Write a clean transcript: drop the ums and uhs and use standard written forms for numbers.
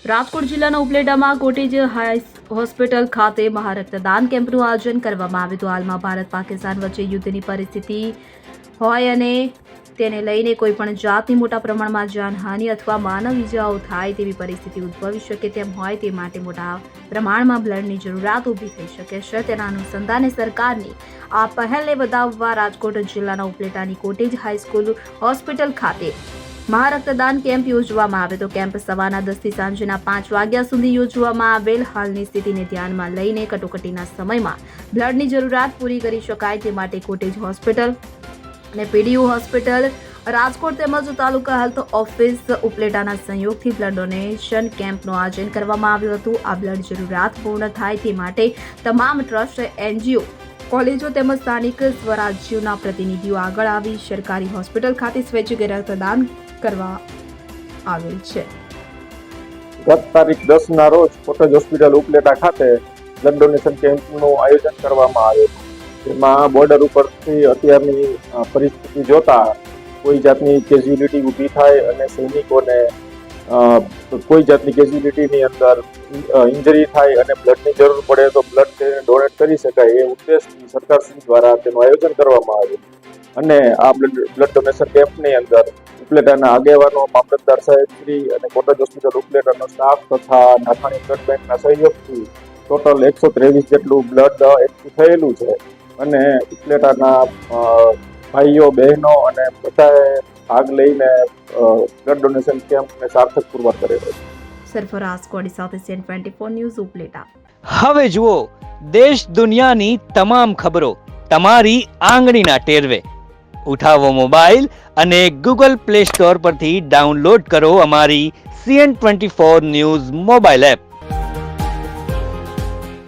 રાજકોટ જિલ્લાના ઉપલેટામાં cottage high hospital ખાતે મહારક્તદાન કેમ્પનું આયોજન કરવામાં આવ્યું હતું. હાલમાં ભારત પાકિસ્તાન વચ્ચે યુદ્ધની પરિસ્થિતિ હોય અને તેને લઈને કોઈ પણ જાતની મોટા પ્રમાણમાં જાનહાનિ અથવા માનવ ઇજાઓ થાય તેવી પરિસ્થિતિ ઉદ્ભવી શકે તેમ હોય તે માટે મોટા પ્રમાણમાં બ્લડની જરૂરિયાત ઊભી થઈ શકે છે. તેના અનુસંધાને સરકારની આ પહેલને વધાવવા રાજકોટ જિલ્લાના ઉપલેટાની કોટેજ હાઈસ્કૂલ હોસ્પિટલ ખાતે મહારક્તદાન કેમ્પ યોજવામાં આવ્યો હતો. કેમ્પ સવારના 10 થી સાંજના 5 વાગ્યા સુધી યોજવામાં આવેલ. હાલની સ્થિતિને ધ્યાનમાં લઈને કટોકટીના સમયમાં બ્લડની જરૂરિયાત પૂરી કરી શકાય તે માટે કોટેજ હોસ્પિટલ અને પીડીયુ હોસ્પિટલ રાજકોટ તેમજ તાલુકા હેલ્થ ઓફિસ ઉપલેટાના સહયોગથી બ્લડ ડોનેશન કેમ્પનું આયોજન કરવામાં આવ્યું હતું. આ બ્લડ જરૂરિયાત પૂર્ણ થાય તે માટે તમામ ટ્રસ્ટ, એનજીઓ, કોલેજો તેમજ સ્થાનિક સ્વરાજ્યોના પ્રતિનિધિઓ આગળ આવી સરકારી હોસ્પિટલ ખાતે સ્વૈચ્છિક રક્તદાન કરવા આવેલ છે. ગત તારીખ 10 ના રોજ કોટેજ હોસ્પિટલ ઉપલેટા ખાતે બ્લડ ડોનેશન કેમ્પનું આયોજન કરવામાં આવ્યું હતું. જેમાં બોર્ડર ઉપરથી અત્યારની પરિસ્થિતિ જોતા કોઈ જાતની કેઝ્યુલિટી ઊભી થાય અને સૈનિકોને કોઈ જાતની કેઝ્યુલિટીની અંદર ઇન્જરી થાય અને બ્લડની જરૂર પડે તો બ્લડ ડોનેટ કરી શકાય એ ઉદ્દેશથી સરકારશ્રી દ્વારા તેનું આયોજન કરવામાં આવ્યું. અને આ બ્લડ ડોનેશન કેમ્પની અંદર ઉપલેટાના આગેવાનો, મામલતદાર સાહેબશ્રી અને કોટેજ હોસ્પિટલ ઉપલેટાનો સ્ટાફ તથા નાથાણી બ્લડ બેંકના સહયોગથી ટોટલ 123 જેટલું બ્લડ એકઠું થયેલું છે. અને ઉપલેટાના ભાઈઓ, બહેનો અને બધાએ ભાગ લઈને બ્લડ ડોનેશન કેમ્પને સાર્થક પુરવાર કરેલો છે. સરફરાઝ કોડી સાથે CN24 ન્યૂઝ ઉપલેટા. હવે જુઓ દેશ દુનિયાની તમામ ખબરો તમારી આંગળીના ટેરવે. ઉઠાવો મોબાઈલ અને Google Play Store પરથી ડાઉનલોડ કરો અમારી CN24 ન્યૂઝ મોબાઈલ એપ.